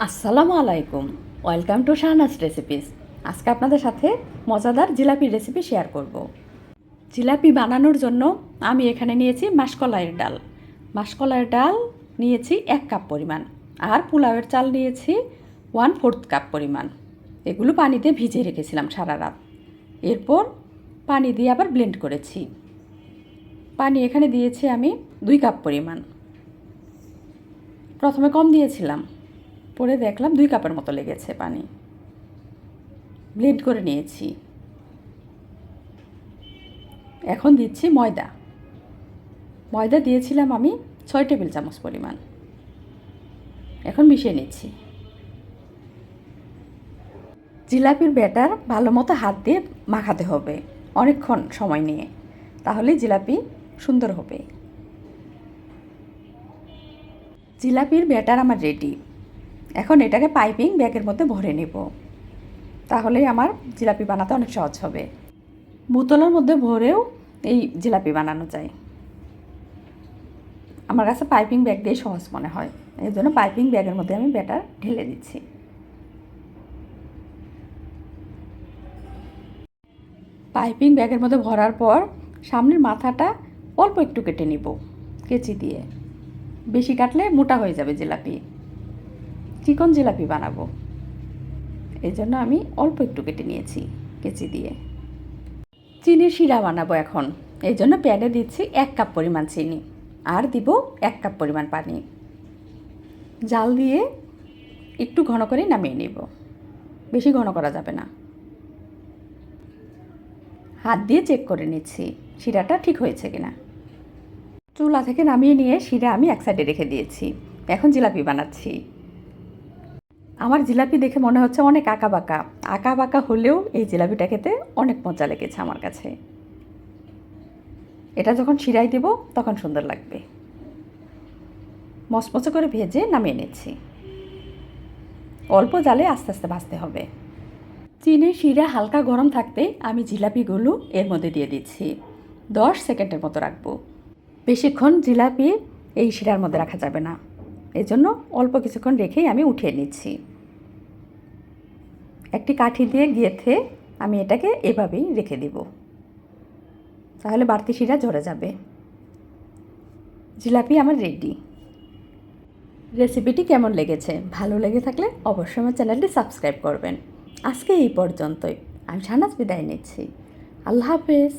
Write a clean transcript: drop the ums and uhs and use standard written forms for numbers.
আসসালামু আলাইকুম, welcome to Shahnaz recipes. আজকে আপনাদের সাথে মজাদার জিলাপির রেসিপি শেয়ার করব। জিলাপি বানানোর জন্য আমি এখানে নিয়েছি মাসকলাইয়ের ডাল। মাসকলাইয়ের ডাল নিয়েছি 1 কাপ পরিমাণ, আর পোলাওয়ের চাল নিয়েছি 1/4 কাপ পরিমাণ। এগুলো পানিতে ভিজিয়ে রেখেছিলাম সারা রাত। এরপর পানি দিয়ে আবার ব্লেন্ড করেছি। পানি এখানে দিয়েছি আমি 2 কাপ পরিমাণ। প্রথমে কম দিয়েছিলাম, পরে দেখলাম 2 কাপের মতো লেগেছে পানি। ব্লেন্ড করে নিয়েছি। এখন দিচ্ছি ময়দা। ময়দা দিয়েছিলাম আমি 6 টেবিল চামচ পরিমাণ। এখন মিশিয়ে নিচ্ছি। জিলাপির ব্যাটার ভালো মতো হাত দিয়ে মাখাতে হবে অনেকক্ষণ সময় নিয়ে, তাহলে জিলাপি সুন্দর হবে। জিলাপির ব্যাটার আমার রেডি। এখন এটাকে পাইপিং ব্যাগের মধ্যে ভরে নেব, তাহলেই আমার জিলাপি বানাতে অনেক সহজ হবে। বোতলের মধ্যে ভরেও এই জিলাপি বানানো যায়। আমার কাছে পাইপিং ব্যাগ দিয়ে সহজ মনে হয়, এই জন্য পাইপিং ব্যাগের মধ্যে আমি ব্যাটার ঢেলে দিচ্ছি। পাইপিং ব্যাগের মধ্যে ভরার পর সামনের মাথাটা অল্প একটু কেটে নিব কেচি দিয়ে। বেশি কাটলে মোটা হয়ে যাবে জিলাপি, চিকন জিলাপি বানাবো। এই জন্য আমি অল্প একটু কেটে নিয়েছি কেচি দিয়ে। চিনির শিরা বানাবো এখন, এই জন্য প্যানে দিচ্ছি 1 কাপ পরিমাণ চিনি, আর দিব 1 কাপ পরিমাণ পানি। জাল দিয়ে একটু ঘন করে নামিয়ে নেব, বেশি ঘন করা যাবে না। হাত দিয়ে চেক করে নিচ্ছি শিরাটা ঠিক হয়েছে কিনা। চুলা থেকে নামিয়ে নিয়ে শিরা আমি এক সাইডে রেখে দিয়েছি। এখন জিলাপি বানাচ্ছি। আমার জিলাপি দেখে মনে হচ্ছে অনেক আঁকা বাঁকা হলেও এই জিলাপিটা খেতে অনেক মজা লেগেছে আমার কাছে। এটা যখন শিরায় দেব তখন সুন্দর লাগবে। মচমচে করে ভেজে নামিয়ে নিচ্ছি। অল্প জালে আস্তে আস্তে ভাজতে হবে। চিনির শিরা হালকা গরম থাকতে আমি জিলাপিগুলো এর মধ্যে দিয়ে দিচ্ছি। 10 সেকেন্ডের মতো রাখবো। বেশিক্ষণ জিলাপি এই শিরার মধ্যে রাখা যাবে না, এই জন্য অল্প কিছুক্ষণ রেখেই আমি উঠিয়ে নিচ্ছি। একটি কাঠি দিয়ে গেঁথে আমি এটাকে এভাবেই রেখে দেব, তাহলে বাড়তি শিরা ঝরে যাবে। জিলাপি আমার রেডি। রেসিপিটি কেমন লেগেছে? ভালো লেগে থাকলে অবশ্যই আমার চ্যানেলটি সাবস্ক্রাইব করবেন। আজকে এই পর্যন্তই। আমি শাহনাজ বিদায় নিচ্ছি। আল্লাহ হাফেজ।